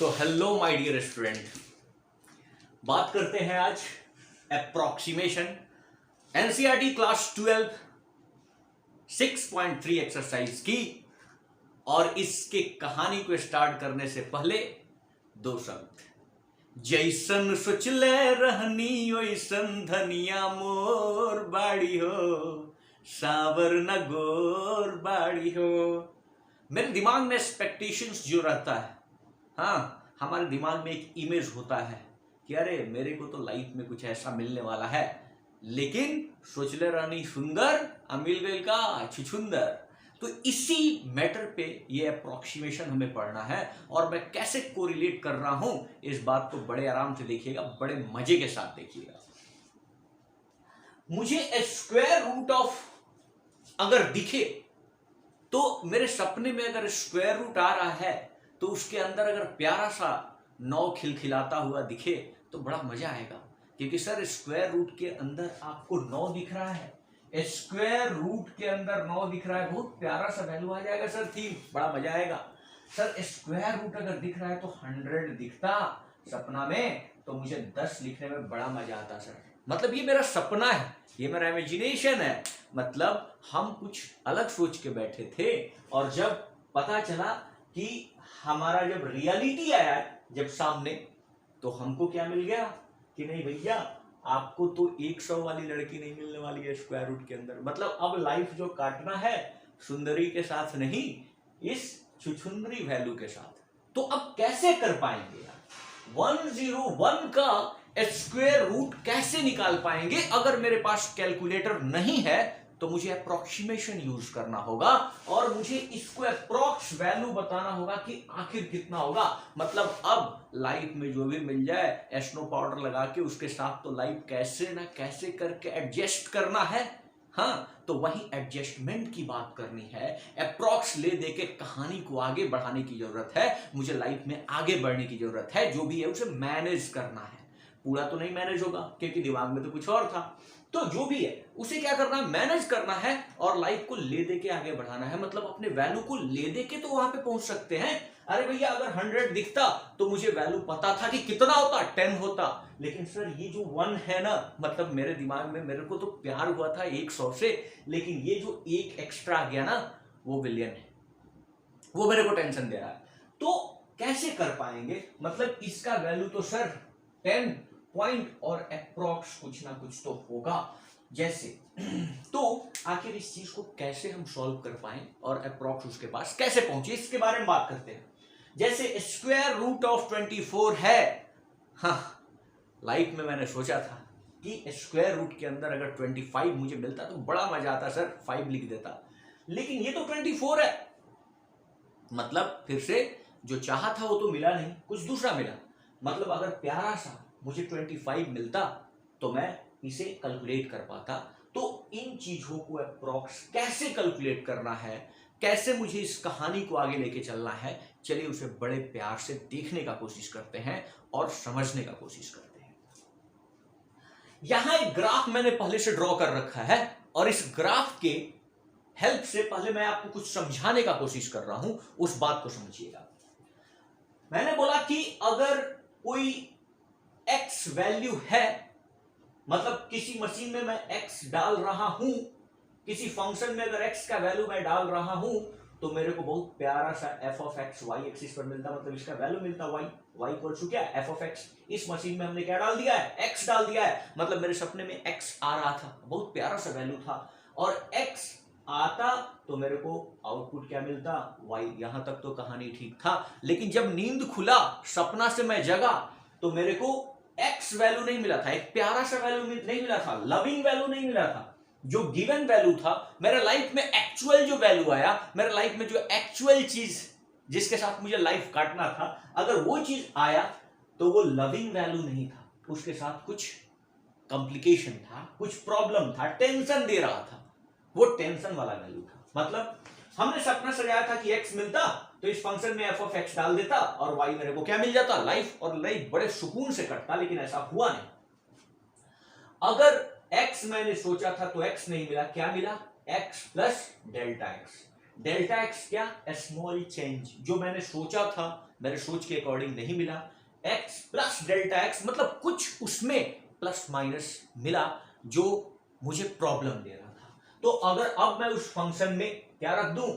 तो hello my dear student, बात करते हैं आज अप्रोक्सीमेशन एनसीईआरटी क्लास 12 6.3 एक्सरसाइज की। और इसके कहानी को स्टार्ट करने से पहले दो शब्द, जैसन सोचले रहनी ओइसन धनिया मोर बाड़ी हो, सावर न गोर बाड़ी हो। मेरे दिमाग में एक्सपेक्टेशंस जो रहता है, हाँ, हमारे दिमाग में एक इमेज होता है कि अरे मेरे को तो लाइफ में कुछ ऐसा मिलने वाला है, लेकिन सोचले रानी सुंदर मिल गई का छुछुंदर। तो इसी मैटर पे ये अप्रोक्सीमेशन हमें पढ़ना है और मैं कैसे कोरिलेट कर रहा हूं इस बात को बड़े आराम से देखिएगा, बड़े मजे के साथ देखिएगा। मुझे स्क्वायर रूट ऑफ अगर दिखे तो मेरे सपने में अगर स्क्वायर रूट आ रहा है तो उसके अंदर अगर प्यारा सा 9 खिलखिलाता हुआ दिखे तो बड़ा मजा आएगा। क्योंकि सर स्क्वायर रूट के अंदर आपको 9 दिख रहा है, स्क्वायर रूट के अंदर 9 दिख रहा है, बहुत प्यारा सा वैल्यू आ जाएगा सर, थीम बड़ा मजा आएगा। सर स्क्वायर रूट अगर दिख रहा है तो 100 दिखता सपना में तो मुझे 10 लिखने में बड़ा मजा आता सर। मतलब ये मेरा सपना है, ये मेरा इमेजिनेशन है। मतलब हम कुछ अलग सोच के बैठे थे और जब पता चला कि हमारा जब रियलिटी आया, जब सामने, तो हमको क्या मिल गया कि नहीं भैया आपको तो 100 वाली लड़की नहीं मिलने वाली है स्क्वायर रूट के अंदर। मतलब अब लाइफ जो काटना है सुंदरी के साथ नहीं, इस छुछुंदरी वैल्यू के साथ। तो अब कैसे कर पाएंगे यार 101 का स्क्वायर रूट कैसे निकाल पाएंगे? अगर मेरे पास कैलकुलेटर नहीं है तो मुझे अप्रोक्सीमेशन यूज करना होगा और मुझे इसको अप्रोक्स वैल्यू बताना होगा कि आखिर कितना होगा। मतलब अब लाइफ में जो भी मिल जाए एस्नो पाउडर लगा के उसके साथ तो लाइफ कैसे ना कैसे करके एडजस्ट करना है। हाँ, तो वही एडजस्टमेंट की बात करनी है, अप्रोक्स ले दे के कहानी को आगे बढ़ाने की जरूरत है। मुझे लाइफ में आगे बढ़ने की जरूरत है, जो भी है उसे मैनेज करना है। पूरा तो नहीं मैनेज होगा क्योंकि दिमाग में तो कुछ और था। तो जो भी है उसे क्या करना है, मैनेज करना है और लाइफ को ले दे के आगे बढ़ाना है। मतलब अपने वैल्यू को ले दे के तो वहां पे पहुंच सकते हैं। अरे भैया अगर 100 दिखता तो मुझे वैल्यू पता था कि कितना होता, 10 होता। लेकिन सर ये जो 1 है ना, मतलब मेरे दिमाग में मेरे को तो प्यार हुआ था 100 से, लेकिन ये जो एक एक्स्ट्रा आ गया ना वो बिलियन है, वो मेरे को टेंशन दे रहा है। तो कैसे कर पाएंगे? मतलब इसका वैल्यू तो सर 10 पॉइंट और अप्रोक्स कुछ ना कुछ तो होगा जैसे। तो आखिर इस चीज को कैसे हम सॉल्व कर पाए और अप्रोक्स उसके पास कैसे पहुंचे, इसके बारे में बात करते हैं। जैसे स्क्वायर रूट ऑफ 24 है। हाँ, लाइफ में मैंने सोचा था कि स्क्वायर रूट के अंदर अगर 25 मुझे मिलता तो बड़ा मजा आता सर, 5 लिख देता। लेकिन ये तो 24 है। मतलब फिर से जो चाहा था वो तो मिला नहीं, कुछ दूसरा मिला। मतलब अगर प्यारा सा मुझे 25 मिलता तो मैं इसे कैलकुलेट कर पाता। तो इन चीजों को अप्रोक्स कैसे कैलकुलेट करना है, कैसे मुझे इस कहानी को आगे लेके चलना है, चलिए उसे बड़े प्यार से देखने का कोशिश करते हैं और समझने का कोशिश करते हैं। यहां एक ग्राफ मैंने पहले से ड्रॉ कर रखा है और इस ग्राफ के हेल्प से पहले मैं आपको कुछ समझाने का कोशिश कर रहा हूं, उस बात को समझिएगा। मैंने बोला कि अगर कोई x वैल्यू है, मतलब किसी मशीन में मैं x डाल रहा हूं, किसी फंक्शन में अगर x का वैल्यू मैं डाल रहा हूं तो मेरे को बहुत प्यारा सा f of x y axis पर मिलता। मतलब इसका वैल्यू मिलता y इक्वल टू क्या, f ऑफ x। इस मशीन में हमने क्या डाल दिया है, x डाल दिया है। मतलब मेरे सपने में x आ रहा था, बहुत प्यारा सा वैल्यू था, और x आता तो मेरे को आउटपुट क्या मिलता, y। यहां तक तो कहानी ठीक था। लेकिन जब नींद खुला, सपना से मैं जगा, तो मेरे को x वैल्यू नहीं मिला था, एक प्यारा सा वैल्यू नहीं मिला था, लविंग वैल्यू नहीं मिला था। जो गिवन वैल्यू था, मेरे लाइफ में एक्चुअल जो वैल्यू आया, मेरे लाइफ में जो एक्चुअल चीज जिसके साथ मुझे लाइफ काटना था, अगर वो चीज आया तो वो लविंग वैल्यू नहीं था, उसके साथ कुछ कॉम्प्लिकेशन था, कुछ प्रॉब्लम था, टेंशन दे रहा था, वो टेंशन वाला वैल्यू था। मतलब हमने सपना सजाया था कि x मिलता तो इस फंक्शन में f ऑफ x डाल देता और y मेरे को क्या मिल जाता, लाइफ, और लाइफ बड़े सुकून से कटता। लेकिन ऐसा हुआ नहीं। अगर x मैंने सोचा था तो x नहीं मिला, क्या मिला, x plus delta x। Delta x क्या, स्मॉल चेंज, जो मैंने सोचा था मेरे सोच के अकॉर्डिंग नहीं मिला, एक्स प्लस डेल्टा एक्स मतलब कुछ उसमें प्लस माइनस मिला जो मुझे प्रॉब्लम दे रहा था। तो अगर अब मैं उस फंक्शन में क्या रख दूं,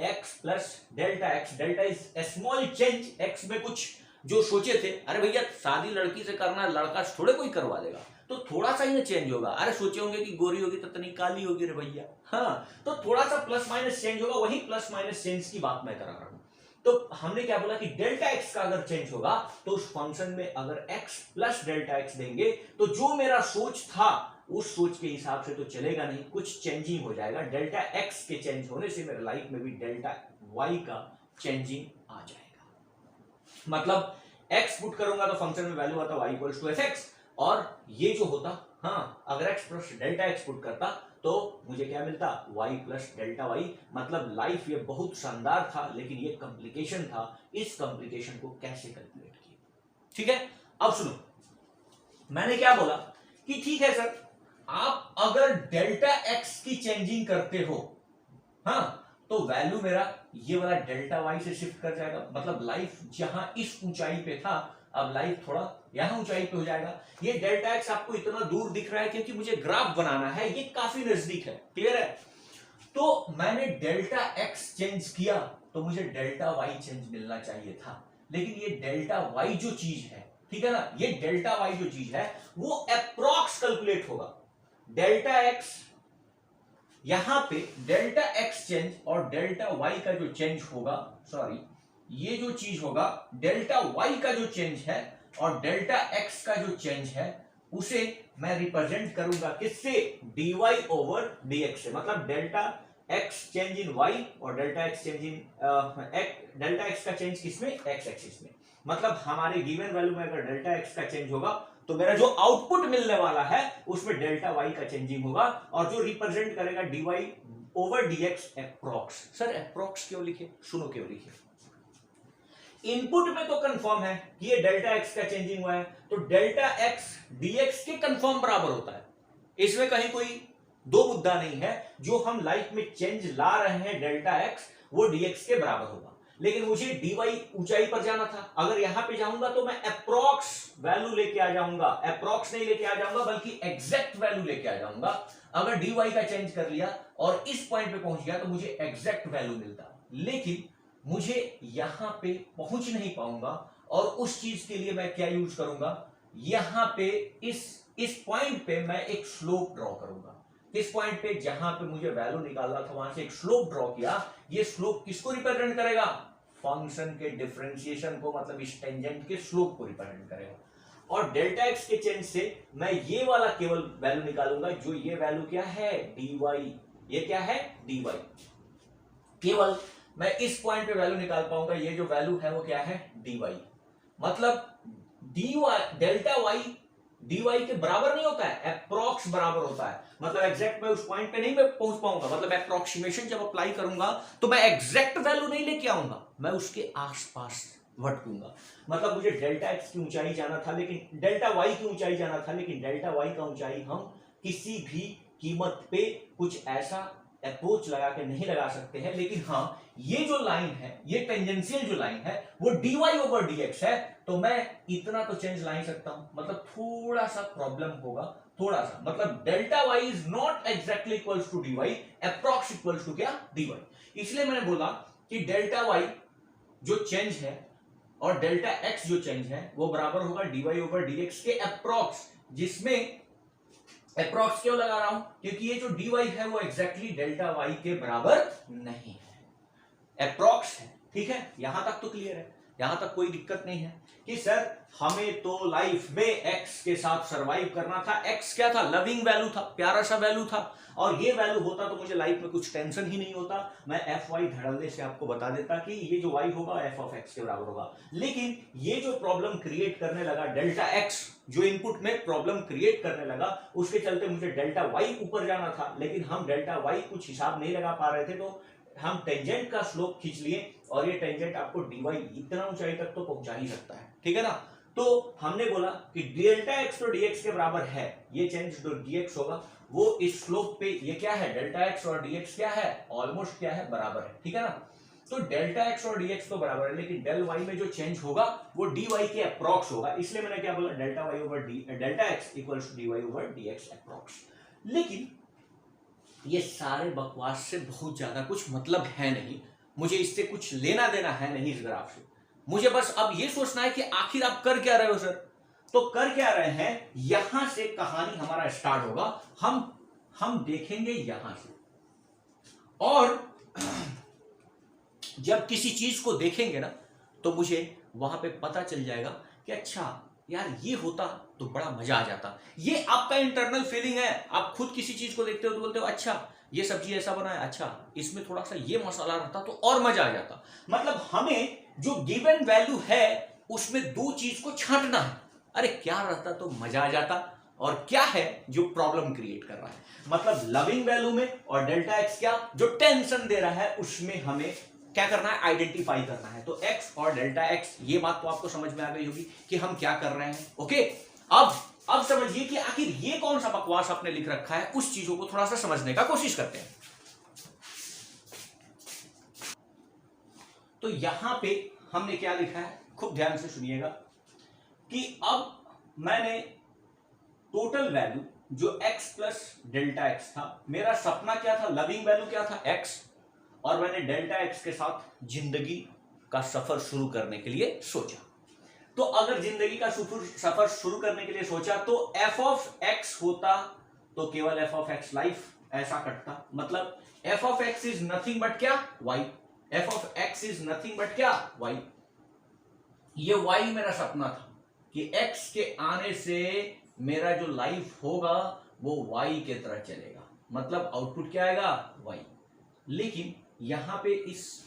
x plus delta x, delta is small change, x में कुछ जो सोचे थे, अरे भैया शादी लड़की से करना, लड़का थोड़े कोई करवा देगा, तो थोड़ा सा ही ना चेंज होगा। अरे सोचे होंगे कि गोरी होगी तो तनी काली होगी रे भैया, हाँ, तो थोड़ा सा प्लस माइनस चेंज होगा, वही प्लस माइनस चेंज की बात मैं करा रहा हूं। तो हमने क्या बोला कि डेल्टा एक्स का अगर चेंज होगा तो उस फंक्शन में अगर एक्स प्लस डेल्टा एक्स देंगे तो जो मेरा सोच था उस सोच के हिसाब से तो चलेगा नहीं, कुछ चेंजिंग हो जाएगा। डेल्टा एक्स के चेंज होने से मेरे लाइफ में भी डेल्टा वाई का चेंजिंग आ जाएगा। मतलब एक्स पुट करूंगा तो फंक्शन में वैल्यू आता y equals to F X, और ये जो होता, हाँ, अगर X plus delta X put करता तो मुझे क्या मिलता, y प्लस डेल्टा वाई। मतलब लाइफ ये बहुत शानदार था, लेकिन ये कॉम्प्लिकेशन था, इस कॉम्प्लिकेशन को कैसे कैलकुलेट किया। ठीक है, अब सुनो, मैंने क्या बोला कि ठीक है सर, आप अगर डेल्टा एक्स की चेंजिंग करते हो, हाँ, तो वैल्यू मेरा ये वाला डेल्टा वाई से शिफ्ट कर जाएगा। मतलब लाइफ जहां इस ऊंचाई पे था, अब लाइफ थोड़ा यहां ऊंचाई पे हो जाएगा। ये डेल्टा एक्स आपको इतना दूर दिख रहा है क्योंकि मुझे ग्राफ बनाना है, ये काफी नजदीक है, क्लियर है। तो मैंने डेल्टा एक्स चेंज किया तो मुझे डेल्टा वाई चेंज मिलना चाहिए था, लेकिन ये डेल्टा वाई जो चीज है, ठीक है ना, ये डेल्टा वाई जो चीज है वो अप्रॉक्स कैलकुलेट होगा। डेल्टा एक्स, यहां पे डेल्टा एक्स चेंज और डेल्टा वाई का जो चेंज होगा, सॉरी, ये जो चीज होगा डेल्टा वाई का जो चेंज है और डेल्टा एक्स का जो चेंज है, उसे मैं रिप्रेजेंट करूंगा किससे, dy ओवर dx से। मतलब delta x change in y और delta x change in delta x का चेंज किसमें, एक्स एक्सिस में। मतलब हमारे गिवन वैल्यू में अगर डेल्टा एक्स का चेंज होगा तो मेरा जो आउटपुट मिलने वाला है उसमें डेल्टा वाई का चेंजिंग होगा, और जो रिप्रेजेंट करेगा dy over dx approx. Sir approx क्यों लिखे, सुनो क्यों लिखे, इनपुट में तो कंफर्म है कि ये डेल्टा एक्स का चेंजिंग हुआ है, तो डेल्टा एक्स dx के कंफर्म बराबर होता है, इसमें कहीं कोई दो मुद्दा नहीं है। जो हम लाइफ में चेंज ला रहे हैं डेल्टा एक्स, वो dx के बराबर होगा। लेकिन मुझे dy ऊंचाई पर जाना था, अगर यहां पे जाऊंगा तो मैं अप्रॉक्स वैल्यू लेके आ जाऊंगा, अप्रॉक्स नहीं लेके आ जाऊंगा बल्कि एग्जैक्ट वैल्यू लेके आ जाऊंगा। अगर dy का चेंज कर लिया और इस पॉइंट पे पहुंच गया तो मुझे एग्जैक्ट वैल्यू मिलता, लेकिन मुझे यहां पे पहुंच नहीं पाऊंगा, और उस चीज के लिए मैं क्या यूज करूंगा, यहां पे इस पॉइंट पे मैं एक स्लोप ड्रॉ करूंगा। इस पॉइंट पे जहां पे मुझे वैल्यू निकालना था वहां से एक स्लोप ड्रॉ किया। ये स्लोप किसको रिप्रेजेंट करेगा, फंक्शन के डिफरेंशिएशन को, मतलब इस टेंजेंट के स्लोप को रिप्रेजेंट करेगा। और डेल्टा एक्स के चेंज से मैं ये वाला केवल वैल्यू निकालूंगा, जो ये वैल्यू क्या है, dy, ये क्या है, dy। केवल मैं इस पॉइंट पे वैल्यू निकाल पाऊंगा, ये जो वैल्यू है वो क्या है, dy। मतलब dy डेल्टा वाई dy के बराबर नहीं होता है, अप्रॉक्स बराबर होता है। मतलब एग्जैक्ट मैं उस पॉइंट पे नहीं मैं पहुंच पाऊंगा, मतलब अप्रोक्सीमेशन जब अप्लाई करूंगा तो मैं एग्जैक्ट वैल्यू नहीं लेके आऊंगा, मैं उसके आसपास भटकूंगा। मतलब मुझे डेल्टा एक्स की ऊंचाई जाना था, लेकिन डेल्टा वाई की ऊंचाई जाना था, लेकिन डेल्टा वाई का ऊंचाई हम किसी भी कीमत पे कुछ ऐसा अप्रोच लगा के नहीं लगा सकते हैं। लेकिन हाँ, ये जो लाइन है, ये टेंजेंशियल जो लाइन है वो dy ओवर dx है, तो मैं इतना तो चेंज ला ही सकता हूं। मतलब थोड़ा सा प्रॉब्लम होगा, थोड़ा सा, मतलब delta y is not exactly equals to dy, approx equals to क्या, dy। इसलिए मैंने बोला कि डेल्टा y जो चेंज है और डेल्टा x जो चेंज है वो बराबर होगा dy ओवर dx के अप्रॉक्स, जिसमें अप्रॉक्स क्यों लगा रहा हूं, क्योंकि ये जो dy है वो एग्जैक्टली डेल्टा y के बराबर नहीं है, अप्रॉक्स है। ठीक है, यहां तक तो क्लियर है, यहां तक कोई दिक्कत नहीं है कि सर हमें तो लाइफ में x के साथ सरवाइव करना था। x क्या था, लविंग वैल्यू था, प्यारा सा वैल्यू था, और ये वैल्यू होता तो मुझे लाइफ में कुछ टेंशन ही नहीं होता। मैं एफ वाई धड़ल्ले से आपको बता देता कि ये जो y होगा एफ ऑफ एक्स के बराबर होगा। लेकिन ये जो प्रॉब्लम क्रिएट करने लगा डेल्टा x, जो इनपुट में प्रॉब्लम क्रिएट करने लगा, उसके चलते मुझे डेल्टा y ऊपर जाना था, लेकिन हम डेल्टा y कुछ हिसाब नहीं लगा पा रहे थे, तो हम टेंजेंट का स्लोप खींच लिए, और ये टेंजेंट आपको dy इतना ऊंचाई तक तो पहुंचा ही सकता है। ठीक है ना, तो हमने बोला कि डेल्टा एक्स तो dx के बराबर है, ये चेंज जो dx होगा वो इस स्लोप पे, ये क्या है डेल्टा एक्स और dx क्या है ऑलमोस्ट क्या है बराबर है, ठीक है ना। तो डेल्टा एक्स और dx तो बराबर है, लेकिन डेल y में जो चेंज होगा वो dy के अप्रॉक्स होगा, इसलिए मैंने क्या बोला delta y over delta x equals to dy over dx approx. लेकिन ये सारे बकवास से बहुत ज्यादा कुछ मतलब है नहीं, मुझे इससे कुछ लेना देना है नहीं इस ग्राफ से। मुझे बस अब ये सोचना है कि आखिर आप कर क्या रहे हो सर। तो कर क्या रहे हैं, यहां से कहानी हमारा स्टार्ट होगा, हम देखेंगे यहां से, और जब किसी चीज को देखेंगे ना तो मुझे वहां पे पता चल जाएगा कि अच्छा यार ये होता तो बड़ा मजा आ जाता। ये आपका इंटरनल फीलिंग है, आप खुद किसी चीज को देखते हो तो बोलते हो अच्छा ये सब्जी ऐसा बना है, अच्छा इसमें थोड़ा सा ये मसाला रहता तो और मजा आ जाता। मतलब हमें जो गिवन वैल्यू है उसमें दो चीज को छांटना है, अरे क्या रहता तो मजा आ जाता, और क्या है जो प्रॉब्लम क्रिएट कर रहा है। मतलब लविंग वैल्यू में और डेल्टा एक्स क्या जो टेंशन दे रहा है उसमें हमें क्या करना है, आइडेंटिफाई करना है। तो एक्स और डेल्टा एक्स, ये बात तो आपको समझ में आ गई होगी कि हम क्या कर रहे हैं। ओके, अब समझिए कि आखिर ये कौन सा बकवास आपने लिख रखा है, उस चीजों को थोड़ा सा समझने का कोशिश करते हैं। तो यहां पे हमने क्या लिखा है, खूब ध्यान से सुनिएगा कि अब मैंने टोटल वैल्यू जो x प्लस डेल्टा एक्स था, मेरा सपना क्या था, लविंग वैल्यू क्या था x, और मैंने डेल्टा एक्स के साथ जिंदगी का सफर शुरू करने के लिए सोचा। तो अगर जिंदगी का सफर शुरू करने के लिए सोचा तो f ऑफ x होता तो केवल f ऑफ x लाइफ ऐसा कटता, मतलब f of x is nothing but क्या y, f of x is nothing but क्या y। ये y मेरा सपना था कि x के आने से मेरा जो लाइफ होगा वो y के तरह चलेगा, मतलब आउटपुट क्या आएगा y। लेकिन यहां पे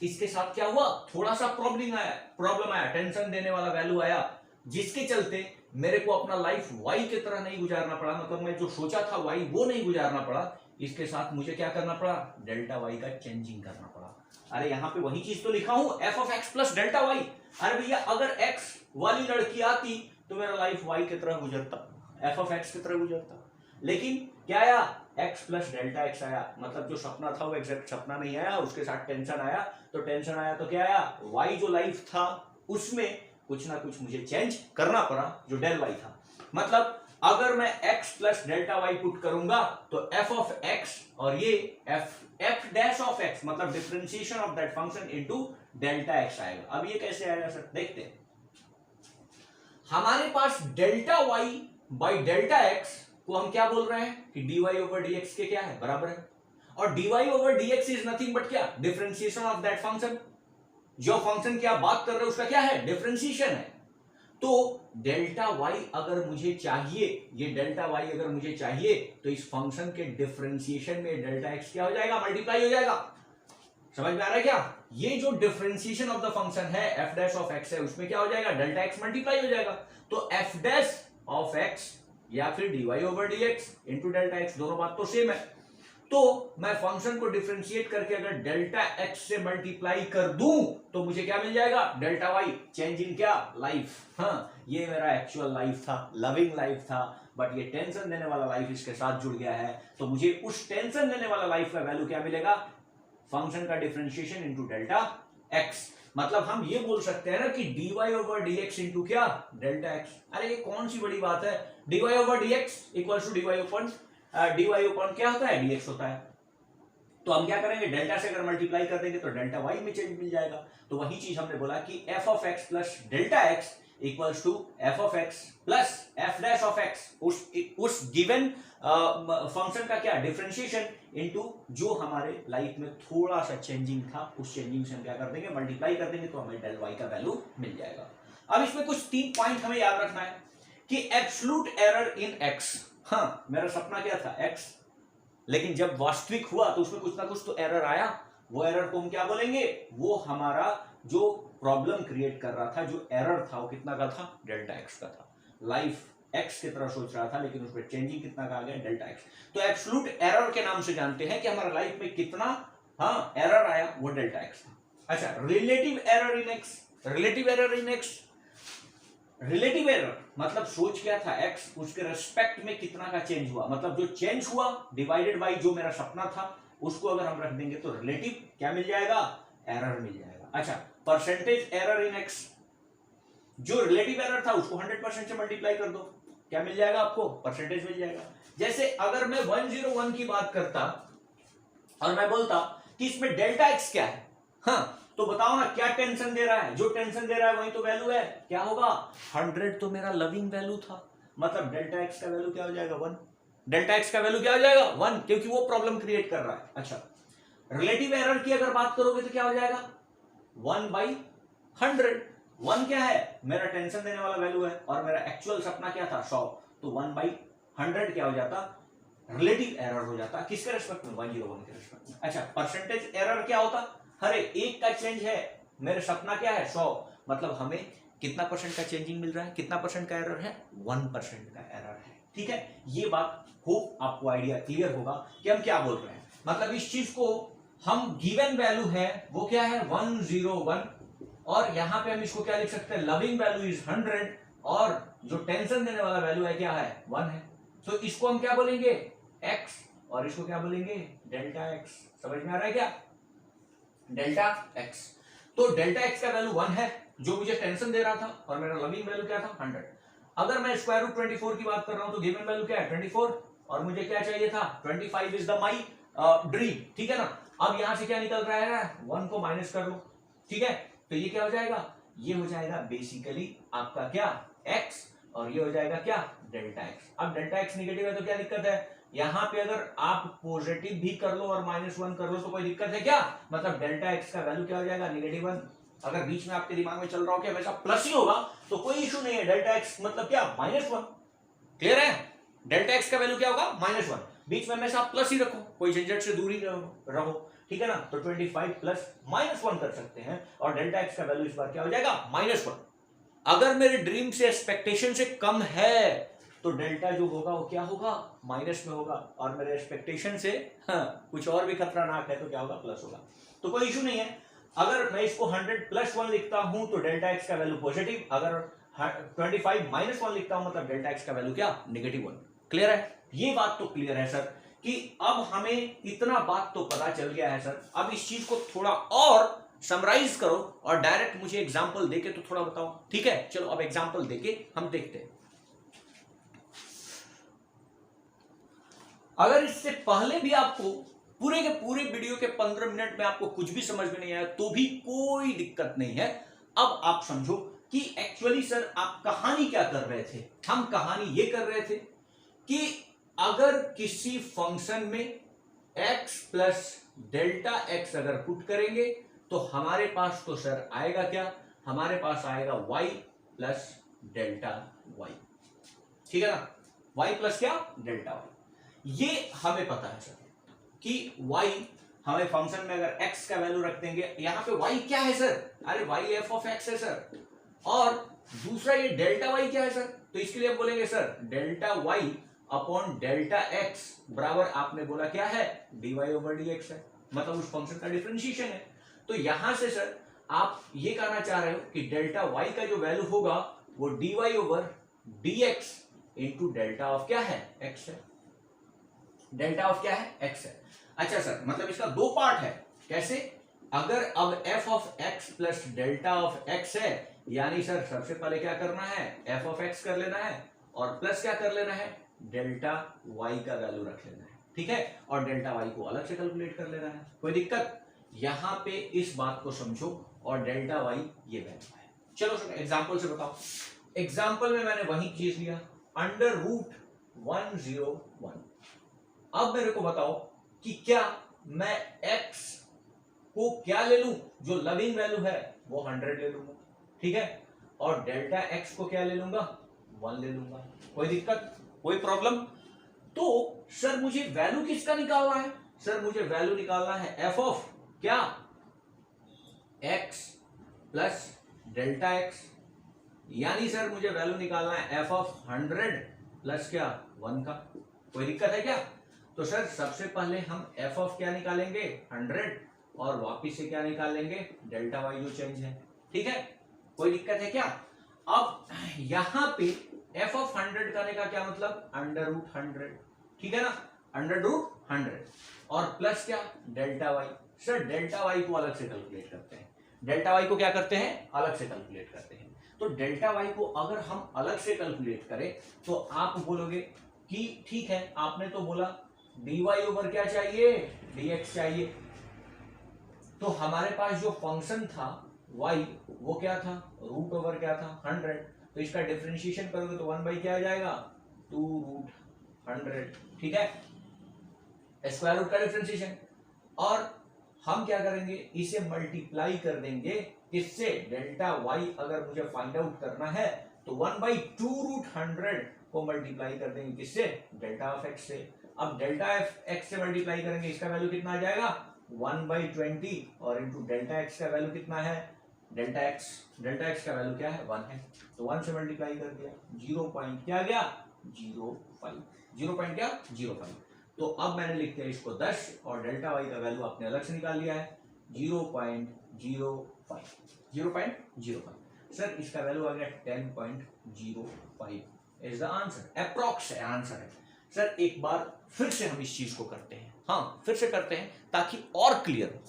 इसके साथ क्या हुआ, थोड़ा सा प्रॉब्लम आया, टेंशन देने वाला वैल्यू आया, जिसके चलते मेरे को अपना लाइफ y की तरह नहीं गुजारना पड़ा, मतलब मैं जो सोचा था y वो नहीं गुजारना पड़ा। इसके साथ मुझे क्या करना पड़ा, डेल्टा y का चेंजिंग करना पड़ा। अरे यहां पे वही चीज तो लिखा हूं, f of x plus delta y। अरे भैया अगर x वाली लड़की आती तो मेरा लाइफ y की तरह गुजरता, f ऑफ x की तरह गुजरता, लेकिन क्या आया, x प्लस डेल्टा एक्स आया, मतलब जो सपना था वो एग्जैक्ट सपना नहीं आया, उसके साथ टेंशन आया, तो टेंशन आया तो क्या आया, y जो लाइफ था उसमें कुछ ना कुछ मुझे चेंज करना पड़ा जो डेल y था। मतलब अगर मैं x plus delta y put करूंगा तो f ऑफ x और ये f डैश ऑफ x, मतलब differentiation of that function into delta x आएगा। अब ये कैसे आएगा सर, देखते हैं। हमारे पास delta y by delta x को हम क्या बोल रहे हैं कि dy ओवर dx के क्या है बराबर है, और dy over dx is nothing but क्या, डिफरेंशिएशन ऑफ दैट फंक्शन। जो फंक्शन की आप बात कर रहे हो उसका क्या है, डिफरेंशिएशन है। तो डेल्टा y अगर मुझे चाहिए, ये डेल्टा y अगर मुझे चाहिए तो इस फंक्शन के डिफरेंशिएशन में डेल्टा x क्या हो जाएगा, मल्टीप्लाई हो जाएगा। समझ में आ रहा है क्या, ये जो डिफरेंशिएशन ऑफ द फंक्शन है f डैश ऑफ x है, उसमें क्या हो जाएगा, डेल्टा x मल्टीप्लाई हो जाएगा। तो f डैश ऑफ x या फिर dy over dx into delta x, दोनों बात तो सेम है। तो मैं फंक्शन को डिफरेंशिएट करके अगर डेल्टा x से मल्टीप्लाई कर दूं तो मुझे क्या मिल जाएगा, डेल्टा y, चेंज इन क्या, लाइफ। हाँ, ये मेरा एक्चुअल लाइफ था, लविंग लाइफ था, बट ये टेंशन देने वाला लाइफ इसके साथ जुड़ गया है, तो मुझे उस टेंशन देने वाला लाइफ का वैल्यू क्या मिलेगा, फंक्शन का डिफरेंशिएशन इनटू डेल्टा x। मतलब हम ये बोल सकते हैं ना कि dy ओवर dx इंटू क्या, डेल्टा x। अरे ये कौन सी बड़ी बात है, dy over dx equal to dy upon क्या होता है, dx होता है। तो हम क्या करेंगे, डेल्टा से अगर मल्टीप्लाई कर देंगे तो डेल्टा y में चेंज मिल जाएगा। तो वही चीज हमने बोला कि f of x plus delta x equals to f of x plus f dash of x, उस गिवन फंक्शन का क्या, डिफरेंशिएशन इनटू जो हमारे लाइफ में थोड़ा सा चेंजिंग था, उस चेंजिंग से हम क्या कर देंगे, मल्टीप्लाई कर देंगे, तो हमें डेल y का वैल्यू मिल जाएगा। अब इसमें कुछ 3 पॉइंट हमें याद रखना है कि एब्सोल्यूट एरर इन x, हाँ मेरा सपना क्या था x, लेकिन जब वास्तविक हुआ तो उसमें कुछ ना कुछ तो एरर आया। वो एरर को हम क्या बोलेंगे, वो हमारा जो प्रॉब्लम क्रिएट कर रहा था, जो एरर था वो कितना का था, डेल्टा एक्स का था। लाइफ एक्स की तरह सोच रहा था लेकिन उसमें चेंजिंग कितना का आ गया, डेल्टा एक्स। तो एब्सोल्यूट एरर के नाम से जानते हैं कि हमारा लाइफ में कितना हाँ एरर आया, वो डेल्टा एक्स था। अच्छा, relative error in x, relative error in x relative error मतलब सोच क्या था, एक्स उसके रेस्पेक्ट में कितना का चेंज हुआ, मतलब जो चेंज हुआ डिवाइडेड बाई जो मेरा सपना था उसको अगर हम रख देंगे तो रिलेटिव क्या मिल जाएगा, एरर मिल जाएगा। अच्छा, परसेंटेज एरर इन एक्स, जो रिलेटिव एरर था उसको 100% से मल्टीप्लाई कर दो, क्या मिल जाएगा आपको, परसेंटेज मिल जाएगा। जैसे अगर मैं 101 की बात करता और मैं बोलता कि इसमें डेल्टा एक्स क्या है, हाँ तो बताओ ना क्या टेंशन दे रहा है, जो टेंशन दे रहा है वही तो वैल्यू है, क्या होगा 100 तो मेरा लविंग वैल्यू था, मतलब डेल्टा एक्स का वैल्यू क्या हो जाएगा 1, डेल्टा एक्स का वैल्यू क्या हो जाएगा 1, क्योंकि वो प्रॉब्लम क्रिएट कर रहा है। अच्छा, रिलेटिव एरर की अगर बात करोगे तो क्या हो जाएगा 1/100, 1 क्या है मेरा टेंशन देने वाला वैल्यू है और मेरा एक्चुअल सपना क्या था 100, तो 1/100 क्या हो जाता, रिलेटिव एरर हो जाता, किसके रेस्पेक्ट में 101 के रेस्पेक्ट में। अच्छा, परसेंटेज एरर क्या होता, अरे एक का चेंज है, मेरे सपना क्या है 100, मतलब हमें कितना परसेंट का चेंजिंग मिल रहा है, कितना परसेंट का एरर है 1% का एरर है। ठीक है, ये बात होप आपको आइडिया क्लियर होगा कि हम क्या बोल रहे हैं। मतलब इस चीज को हम गिवन वैल्यू है वो क्या है 101 और यहां पे हम इसको क्या लिख सकते हैं, लविंग वैल्यू इज 100 और जो टेंशन देने वाला वैल्यू है क्या है 1 है, तो इसको हम क्या बोलेंगे x और इसको क्या बोलेंगे डेल्टा x। समझ में आ रहा है क्या, डेल्टा x। तो डेल्टा x का वैल्यू 1 है जो मुझे टेंशन दे रहा था और मेरा लविंग वैल्यू क्या था 100। अगर मैं स्क्वायर रूट 24 की बात कर रहा हूं तो गिवन वैल्यू क्या है 24 और मुझे क्या चाहिए था 25 इज द माई ड्रीम। ठीक है ना, अब यहां से क्या निकल रहा है 1 को माइनस कर लो। ठीक है, तो ये क्या हो जाएगा, ये हो जाएगा बेसिकली आपका क्या x और ये हो जाएगा क्या डेल्टा x। अब डेल्टा x निगेटिव है तो क्या दिक्कत है, यहां पे अगर आप पॉजिटिव भी कर लो और -1 कर लो तो कोई दिक्कत है क्या, मतलब डेल्टा x का वैल्यू क्या हो जाएगा -1। अगर बीच में आपके दिमाग में चल रहा हो कि हमेशा प्लस ही होगा तो कोई इशू नहीं है, डेल्टा x मतलब क्या -1। क्लियर है, डेल्टा x का वैल्यू क्या होगा -1, बीच में हमेशा आप प्लस ही रखो, कोई झंझट से दूर ही रहो। ठीक है ना, तो 25 प्लस -1 कर सकते हैं और डेल्टा x का वैल्यू इस बार क्या हो जाएगा -1। अगर मेरे ड्रीम से एक्सपेक्टेशन से कम है तो डेल्टा जो होगा वो क्या होगा माइनस में होगा और मेरे एक्सपेक्टेशन से कुछ और भी खतरनाक है तो क्या होगा प्लस होगा, तो कोई इशू नहीं है। अगर मैं इसको 100 + 1 लिखता हूं तो डेल्टा x का वैल्यू पॉजिटिव, अगर 25 - 1 लिखता हूं मतलब डेल्टा x का वैल्यू क्या -1। क्लियर है, ये बात तो क्लियर है सर कि अब हमें इतना बात तो पता चल गया है सर। अब इस चीज को थोड़ा और समराइज करो और डायरेक्ट मुझे एग्जांपल देके तो थोड़ा बताओ। ठीक है, चलो अब एग्जांपल देके हम देखते हैं। अगर इससे पहले भी आपको पूरे के पूरे वीडियो के 15 मिनट में आपको कुछ भी समझ में नहीं आया तो भी कोई दिक्कत नहीं है। अब आप समझो कि एक्चुअली सर आप कहानी क्या कर रहे थे। हम कहानी ये कर रहे थे कि अगर किसी फंक्शन में x प्लस डेल्टा x अगर पुट करेंगे तो हमारे पास तो सर आएगा क्या, हमारे पास आएगा y प्लस डेल्टा y। ठीक है ना, y प्लस क्या डेल्टा y। ये हमें पता है सर कि y हमें फंक्शन में अगर x का वैल्यू रख देंगे, यहां पे y क्या है सर, अरे y f ऑफ x है सर, और दूसरा ये डेल्टा y क्या है सर, तो इसके लिए हम बोलेंगे sir delta y upon delta x बराबर आपने बोला क्या है dy/dx है, मतलब उस फंक्शन का डिफरेंशिएशन है। तो यहां से सर आप ये कहना चाह रहे हो कि डेल्टा y का जो वैल्यू होगा वो dy/dx इंटू डेल्टा ऑफ क्या है x है, डेल्टा ऑफ क्या है x है। अच्छा सर, मतलब इसका दो पार्ट है, कैसे, अगर अब f of x plus delta of x है, यानी सर सबसे पहले क्या करना है f ऑफ x कर लेना है और प्लस क्या कर लेना है डेल्टा y का वैल्यू रख लेना है। ठीक है, और डेल्टा y को अलग से कैलकुलेट कर लेना है, कोई दिक्कत। यहां पे इस बात को समझो और डेल्टा y ये वैल्यू है। चलो सर एग्जांपल से बताओ। एग्जांपल में मैंने वही चीज लिया √101। अब मेरे को बताओ कि क्या मैं x को क्या ले लूं, जो लविंग वैल्यू है वो 100 ले लूंगा, ठीक है, और डेल्टा x को क्या ले लूंगा 1 ले लूंगा, कोई दिक्कत कोई प्रॉब्लम। तो सर मुझे वैल्यू किसका निकालना है, सर मुझे वैल्यू निकालना है f ऑफ क्या x प्लस डेल्टा x, यानी सर मुझे वैल्यू निकालना है f ऑफ 100 प्लस क्या 1 का, कोई दिक्कत है क्या। तो सर सबसे पहले हम f ऑफ क्या निकालेंगे 100 और वापिस से क्या निकाल लेंगे डेल्टा y जो चेंज है, ठीक है, कोई दिक्कत है क्या। अब यहां पे f ऑफ 100 करने का क्या मतलब, अंडर रूट 100, ठीक है ना, अंडर रूट 100 और प्लस क्या, delta Y. Sir delta Y को अलग से कैलकुलेट करते हैं, डेल्टा वाई को क्या करते हैं, अलग से कैलकुलेट करते हैं। तो डेल्टा वाई को अगर हम अलग से कैलकुलेट करें तो आप बोलोगे कि ठीक है, आपने तो बोला dy ओवर क्या चाहिए, dx चाहिए, तो हमारे पास जो फंक्शन था y वो क्या था, रूट ओवर क्या था 100, तो इसका डिफरेंशिएशन करोगे तो 1 बाई क्या आ जाएगा, 2 रूट 100, ठीक है, स्क्वायर रूट का डिफरेंशिएशन। और हम क्या करेंगे, इसे मल्टीप्लाई कर देंगे किससे, डेल्टा वाई अगर मुझे फाइंड आउट करना है तो 1 बाई 2 रूट 100 को मल्टीप्लाई कर देंगे किससे, डेल्टा ऑफ एक्स से। अब डेल्टा ऑफ एक्स से मल्टीप्लाई करेंगे, इसका वैल्यू कितना आ जाएगा 1 बाई 20 और इंटू डेल्टा एक्स का वैल्यू कितना है, डेल्टा एक्स का वैल्यू क्या है 1 है, तो 1 से मल्टीप्लाई कर दिया, 0 पॉइंट क्या गया 0.5, 0 पॉइंट क्या 0.5। तो अब मैंने लिख दिया इसको 10 और डेल्टा वाई का वैल्यू आपने अलग से निकाल लिया है 0.05, 0.05। सर इसका वैल्यू आ गया 10.05 is the answer, approx answer है। सर एक बार फिर से हम इस चीज को करते हैं, हाँ फिर से करते हैं ताकि और क्लियर हो,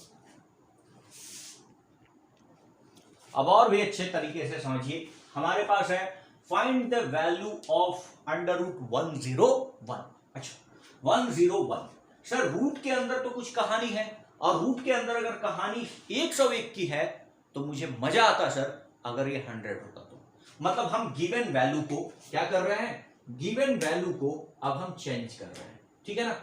अब और भी अच्छे तरीके से समझिए। हमारे पास है find the value of under root 101। अच्छा 101, सर रूट के अंदर तो कुछ कहानी है, और रूट के अंदर अगर कहानी 101 की है तो मुझे मजा आता सर अगर ये 100 होता तो। मतलब हम गिवन वैल्यू को क्या कर रहे हैं, गिवन वैल्यू को अब हम चेंज कर रहे हैं, ठीक है ना।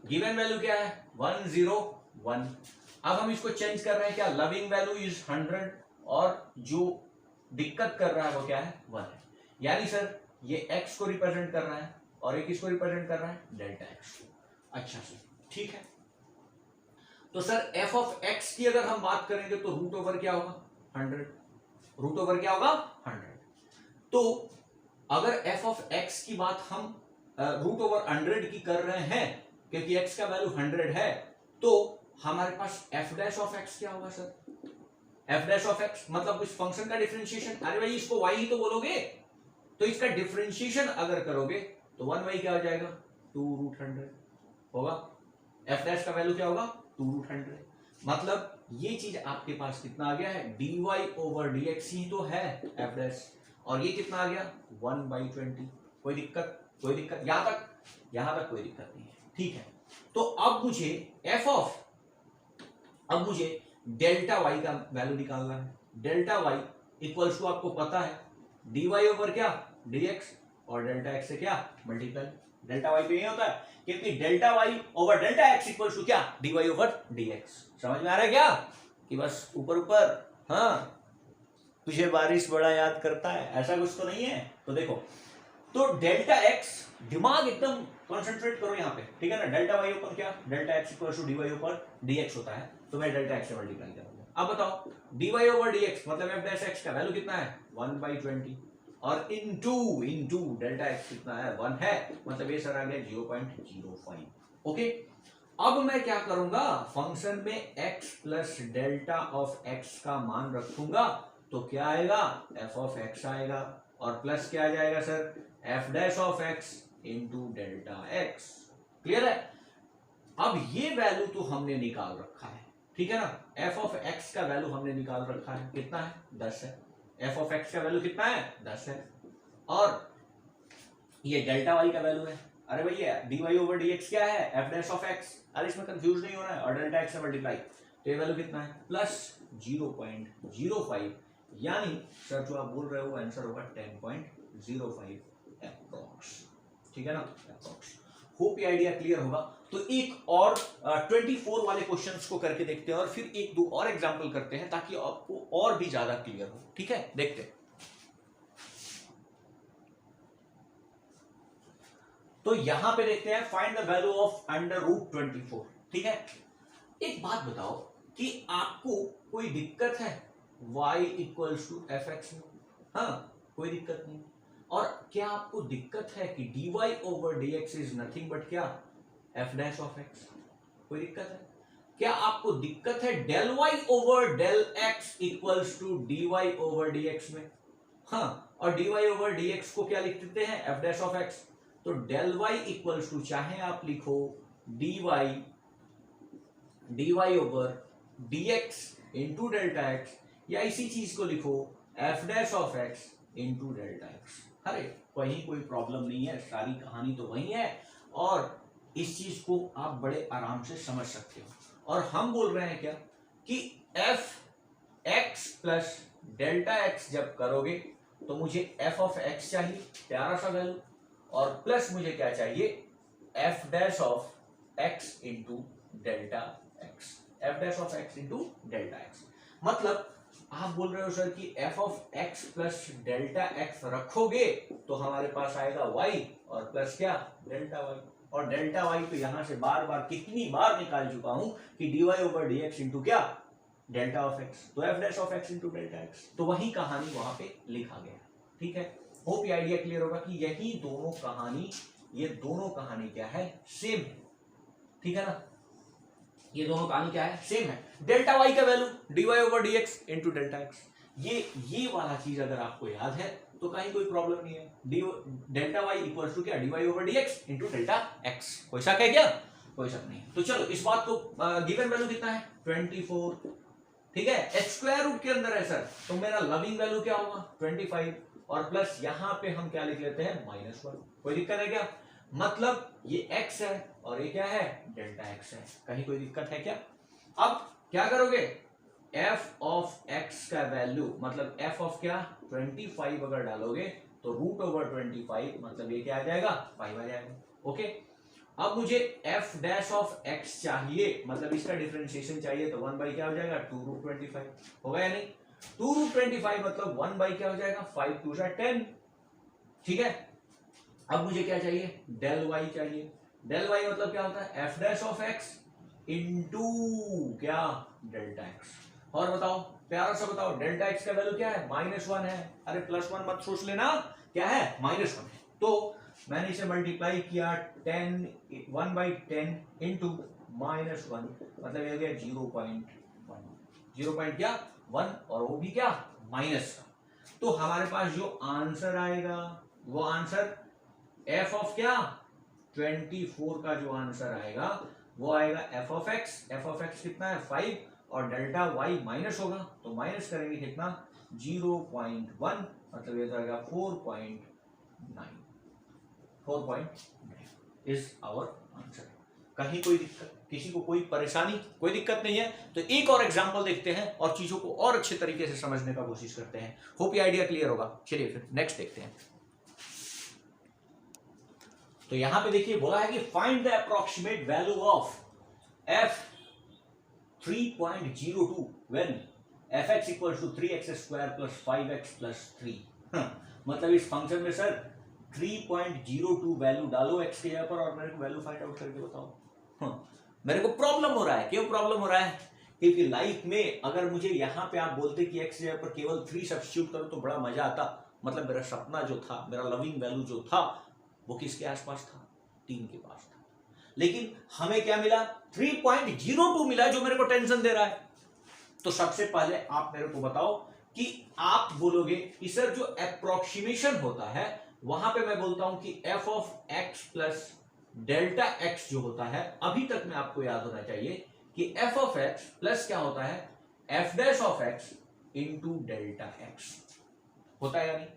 गिवन वैल्यू क्या है 101, अब हम इसको चेंज कर रहे हैं क्या, लविंग वैल्यू इज 100 और जो दिक्कत कर रहा है वो क्या है 1 है, यानी सर ये x को रिप्रेजेंट कर रहा है और ये किसको रिप्रेजेंट कर रहा है, डेल्टा x को। अच्छा सर ठीक है, तो सर f ऑफ x की अगर हम बात करेंगे तो रूट ओवर क्या होगा 100, रूट ओवर क्या होगा 100। तो अगर f ऑफ x की बात हम रूट ओवर 100 की कर रहे हैं क्योंकि x का वैल्यू 100 है, तो हमारे पास f डैश ऑफ x क्या होगा sir, f dash of x मतलब उस फंक्शन का डिफरेंशिएशन। अरे भाई इसको y ही तो बोलोगे, तो इसका डिफरेंशिएशन अगर करोगे तो 1 बाई क्या हो जाएगा 2 रूट 100 होगा, f डैश का वैल्यू क्या होगा 2 रूट 100। मतलब ये चीज आपके पास कितना आ गया है, dy ओवर dx ही तो है f डैश, और ये कितना आ गया 1 बाई 20। कोई दिक्कत, कोई दिक्कत यहां तक कोई दिक्कत नहीं है, ठीक है। तो अब मुझे डेल्टा वाई का वैल्यू निकालना है। डेल्टा वाई इक्वल्स टू आपको पता है dy ओवर क्या dx और डेल्टा x से क्या मल्टीप्लाई, डेल्टा वाई पे ये होता है क्योंकि delta Y over delta x equals to क्या dy ओवर dx। समझ में आ रहा है क्या, कि बस ऊपर ऊपर, हाँ तुझे बारिश बड़ा याद करता है ऐसा कुछ तो नहीं है। तो देखो, तो डेल्टा x, दिमाग एकदम कॉन्सेंट्रेट करो यहाँ पे, ठीक है ना। डेल्टा वाई ऊपर क्या, delta x equal to dy ऊपर dx होता है, तो मैं डेल्टा x से मल्टीप्लाई करूंगा। अब बताओ dy ओवर dx मतलब f डैश x का वैल्यू कितना है 1 बाई 20 और इनटू डेल्टा x कितना है 1 है, मतलब ये सर आ गया 0.05। ओके, अब मैं क्या करूंगा, फंक्शन में x plus delta of x का मान रखूंगा, तो क्या आएगा f ऑफ x आएगा और प्लस क्या आ जाएगा sir f dash of x into delta x। Clear है। अब ये वैल्यू तो हमने निकाल रखा है, ठीक है ना। f ऑफ x का वैल्यू हमने निकाल रखा है, कितना है 10 है, f ऑफ x का वैल्यू कितना है 10 है, और ये डेल्टा y का वैल्यू है। अरे भैया dy ओवर dx क्या है f डैश ऑफ x, अरे इसमें कंफ्यूज नहीं होना है, और डेल्टा x से मल्टीप्लाई, तो ये वैल्यू कितना है प्लस 0.05, यानी सर जो आप बोल रहे हो आंसर होगा 10.05 अप्रॉक्स, ठीक है ना, अप्रॉक्स। होप ये आइडिया क्लियर होगा। तो एक और 24 वाले क्वेश्चंस को करके देखते हैं और फिर एक दो और एग्जांपल करते हैं ताकि आपको और भी ज्यादा क्लियर हो, ठीक है। देखते हैं, तो यहां पे देखते हैं find the value of under root 24, ठीक है। एक बात बताओ कि आपको कोई दिक्कत है y equals to F x में, हाँ कोई दिक्कत नहीं, और क्या आपको दिक्कत है कि dy over dx is nothing but क्या f डैश ऑफ x, कोई दिक्कत है। क्या आपको दिक्कत है del y over del x equals to d y over d x में? हाँ, और d y over d x को क्या लिख देते हैं? F dash of x. तो डेल वाई इक्वल्स टू, चाहे आप लिखो d y over d x into delta x, या इसी चीज को लिखो F dash of x into delta x. अरे वही, कोई प्रॉब्लम नहीं है, सारी कहानी तो वही है, और इस चीज को आप बड़े आराम से समझ सकते हो। और हम बोल रहे हैं क्या कि F x plus delta x जब करोगे तो मुझे एफ ऑफ एक्स चाहिए, प्यारा सा वैल्यू, और प्लस मुझे क्या चाहिए? F dash of x into delta x, f dash of x into delta x. मतलब आप बोल रहे हो सर कि f of x plus delta x रखोगे तो हमारे पास आएगा वाई, और प्लस क्या? Delta y. और डेल्टा वाई तो यहां से बार बार कितनी बार निकाल चुका हूं कि d y over d x into क्या? डेल्टा ऑफ एक्स, तो f dash of x into delta x. तो वही कहानी वहां पे लिखा गया। ठीक है, होप ये आइडिया क्लियर होगा कि यही दोनों कहानी, ये दोनों कहानी क्या है? सेम है। ठीक है ना, ये दोनों कहानी क्या है? सेम है। डेल्टा वाई का value d y over d x into delta x, ये वाला चीज अगर आपको याद है तो कहीं कोई प्रॉब्लम नहीं है। डेल्टा वाई इक्वल टू क्या? D y over d x into delta x. कोई शक है क्या? कोई शक नहीं। तो चलो इस बात को, गिवन वैल्यू कितना है? 24। ठीक है, एच स्क्वायर रूट के अंदर है सर, तो मेरा लविंग वैल्यू क्या होगा? 25, और प्लस यहां पे हम क्या लिख लेते हैं? -1। कोई दिक्कत है क्या? मतलब ये x है और ये क्या है? डेल्टा x है। कहीं कोई दिक्कत है क्या? अब क्या करोगे? f ऑफ x का वैल्यू, मतलब f ऑफ क्या? 25 अगर डालोगे तो रूट ओवर 25, मतलब ये क्या आ जाएगा? 5 आ जाएगा। ओके, अब मुझे f डैश ऑफ x चाहिए, मतलब इसका डिफरेंशिएशन चाहिए, तो 1 बाई क्या हो जाएगा? 2 रूट 25 होगा या नहीं? 2 रूट 25 मतलब 1 बाई क्या हो जाएगा? 5 2 10। ठीक है, अब मुझे क्या चाहिए? डेल वाई चाहिए। डेल वाई मतलब क्या होता है? F dash of x into क्या? Delta X. और बताओ, प्यारा सा बताओ, डेल्टा एक्स का वैल्यू क्या है? -1 है। अरे +1 मत सोच लेना, क्या है? -1 है। तो मैंने इसे मल्टीप्लाई किया 1/10 इंटू -1, मतलब ये हो गया 0.1। 0.1, और वो भी क्या? माइनस का। तो हमारे पास जो आंसर आएगा वो आंसर f ऑफ क्या? 24 का जो आंसर आएगा वो आएगा f of x। f of x कितना है? 5, और डेल्टा y माइनस होगा, तो माइनस करेंगे कितना? 0.1, मतलब ये जाएगा 4.9। 4.9 इज आवर आंसर। कहीं कोई दिक्कत, किसी को कोई परेशानी? कोई दिक्कत नहीं है। तो एक और एग्जांपल देखते हैं और चीजों को और अच्छे तरीके से समझने का कोशिश करते हैं। होप ये आइडिया क्लियर होगा। चलिए फिर नेक्स्ट देखते हैं। तो यहां पे देखिए बोला है कि find the approximate value of f 3.02 when fx equal to 3x square plus 5x plus 3। मतलब इस फंक्शन में सर 3.02 वैल्यू डालो x के जगह पर और मेरे को वैल्यू फाइंड आउट करके बताओ। मेरे को प्रॉब्लम हो रहा है। क्यों प्रॉब्लम हो रहा है? क्योंकि लाइफ में अगर मुझे यहां पे आप बोलते कि x जगह पर केवल 3 सब्स्टिट्यूट करो तो बड़ा मजा आता। मतलब मेरा सपना जो था, मेरा लविंग वैल्यू जो था, वो किसके आसपास था? 3 के पास था। लेकिन हमें क्या मिला? 3.02 मिला, जो मेरे को टेंशन दे रहा है। तो सबसे पहले आप मेरे को बताओ कि आप बोलोगे कि सर जो अप्रोक्सीमेशन होता है वहां पे मैं बोलता हूं कि f of x plus delta x जो होता है, अभी तक में आपको याद होना चाहिए कि f ऑफ x प्लस क्या होता है? f dash of x into delta x होता है या नहीं?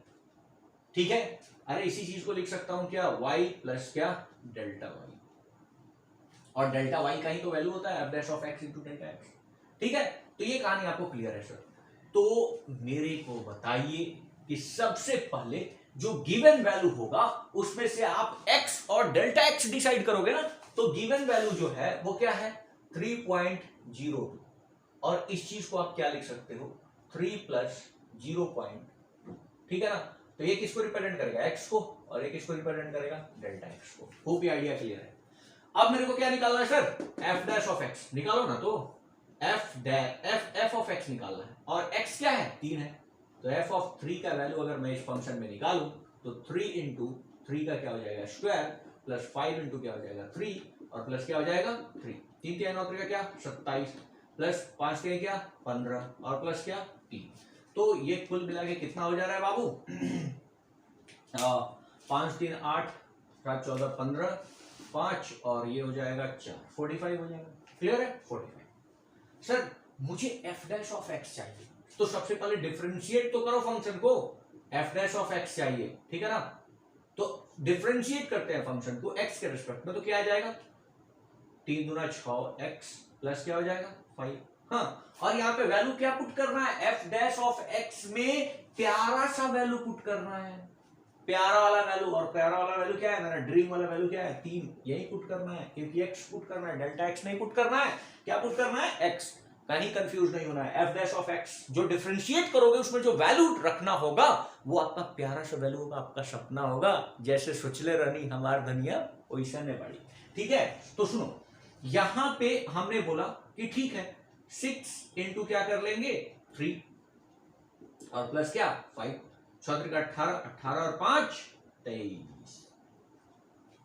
ठीक है, अरे इसी चीज को लिख सकता हूं क्या? y प्लस क्या? डेल्टा y, और डेल्टा y का ही तो वैल्यू होता है f dash of x into delta x। ठीक है, तो ये कहानी आपको क्लियर है सर। तो मेरे को बताइए कि सबसे पहले जो गिवन वैल्यू होगा उसमें से आप x और डेल्टा x डिसाइड करोगे ना, तो गिवन वैल्यू जो है वो क्या है? 3.02, और इस चीज को आप क्या लिख सकते हो? 3 प्लस 0.2। ठीक है ना, तो ये किसको रिप्रेजेंट करेगा? x को, और ये किसको रिप्रेजेंट करेगा? डेल्टा x को। होप ये आइडिया क्लियर है। अब मेरे को क्या निकालना है sir? f dash of x निकालो ना। तो f ऑफ x निकालना है, और x क्या है? 3 है। तो f ऑफ 3 का वैल्यू अगर मैं इस फंक्शन में निकालूं तो 3 इंटू 3 का क्या हो जाएगा? स्क्वायर, प्लस 5 इंटू क्या हो जाएगा? 3, और प्लस क्या हो जाएगा? 3। 3 3 9 क्या 27 प्लस 5 3 क्या 15 और प्लस क्या 3, तो ये कुल मिला के कितना हो जा रहा है बाबू? 5 3 8 7 14 15 5 और ये हो जाएगा 4, 45 हो जाएगा। क्लियर है? 45। सर मुझे f डैश ऑफ x चाहिए, तो सबसे पहले डिफरेंशिएट तो करो फंक्शन को, f डैश ऑफ x चाहिए, ठीक है ना? तो डिफरेंशिएट करते हैं फंक्शन को x के रिस्पेक्ट में, तो क्या आ जाएगा? 3 दूना 6x प्लस क्या हो जाएगा 5। हाँ, और यहाँ पे वैल्यू क्या पुट करना है? f डैश ऑफ x में प्यारा सा वैल्यू पुट करना है, प्यारा वाला वैल्यू। और प्यारा वाला वैल्यू क्या है? मेरा ड्रीम वाला वैल्यू क्या है? 3। यही पुट करना है, क्योंकि x पुट करना है, डेल्टा x नहीं पुट करना है। क्या पुट करना है? x। कहीं कंफ्यूज नहीं होना है। f डैश ऑफ x जो डिफरेंशिएट करोगे उसमें जो वैल्यू रखना होगा वो आपका प्यारा सा वैल्यू होगा, आपका सपना होगा। जैसे सोचले रहनी हमार धनिया वैसा ने बड़ी, ठीक है? तो सुनो, यहां पे हमने बोला कि ठीक है 6 इंटू क्या कर लेंगे 3 और प्लस क्या 5, 6 का 18, 18 और 5 23,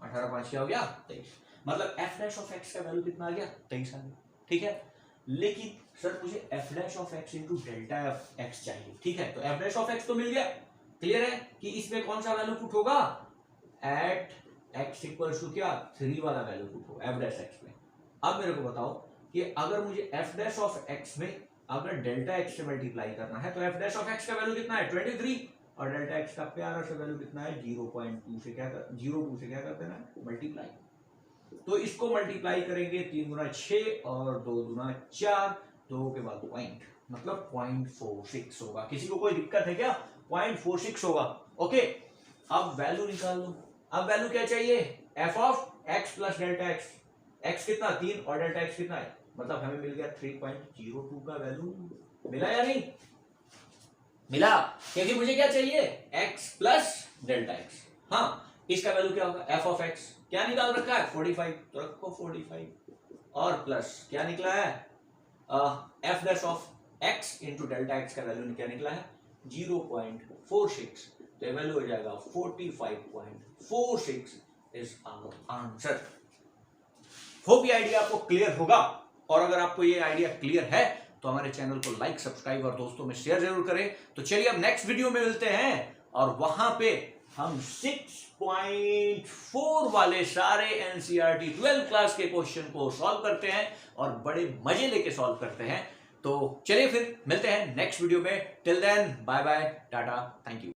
18 5 क्या हो गया 23। मतलब f डैश ऑफ x का वैल्यू कितना आ गया? 23 आ गया, ठीक है? लेकिन सर मुझे f dash of x into delta x चाहिए, ठीक है? तो f डैश ऑफ x तो मिल गया। क्लियर है कि इसमें कौन सा वैल्यू पुट होगा? एट x इक्वल टू क्या 3 वाला वैल्यू पुट होगा f डैश x में। अब मेरे को बताओ कि अगर मुझे f डैश ऑफ x में अगर डेल्टा x से मल्टीप्लाई करना है तो f डैश ऑफ x का वैल्यू कितना है 23, और डेल्टा x का प्यारा सा वैल्यू कितना है 0.2 से क्या कर 0.2 से क्या कर देना है मल्टीप्लाई। तो इसको मल्टीप्लाई करेंगे 3 गुना 6 और 2 गुना 4, 2 के बाद पॉइंट, मतलब 0.46 होगा। किसी को कोई दिक्कत है क्या? 0.46 होगा। ओके, अब वैल्यू निकाल लो। अब वैल्यू क्या चाहिए? f of x plus delta x। x कितना 3 और डेल्टा x कितना है, मतलब हमें मिल गया 3.02 का वैल्यू। मिला या नहीं मिला? क्योंकि मुझे क्या चाहिए x प्लस डेल्टा x। हाँ, इसका वैल्यू क्या होगा? f ऑफ x क्या निकाल रखा है 45, तो रखो 45 और प्लस क्या निकला है f dash of x into delta x का वैल्यू क्या निकला है 0.46, तो वैल्यू हो जाएगा 45.46 इज आवर आंसर। होप ये आइडिया आपको क्लियर होगा, और अगर आपको ये आइडिया क्लियर है तो हमारे चैनल को लाइक सब्सक्राइब और दोस्तों में शेयर जरूर करें। तो चलिए अब नेक्स्ट वीडियो में मिलते हैं और वहां पे हम 6.4 वाले सारे एनसीईआरटी 12th क्लास के क्वेश्चन को सॉल्व करते हैं और बड़े मजे लेके सॉल्व करते हैं। तो चलिए फिर मिलते हैं नेक्स्ट वीडियो में। Till then bye bye, tata, thank you.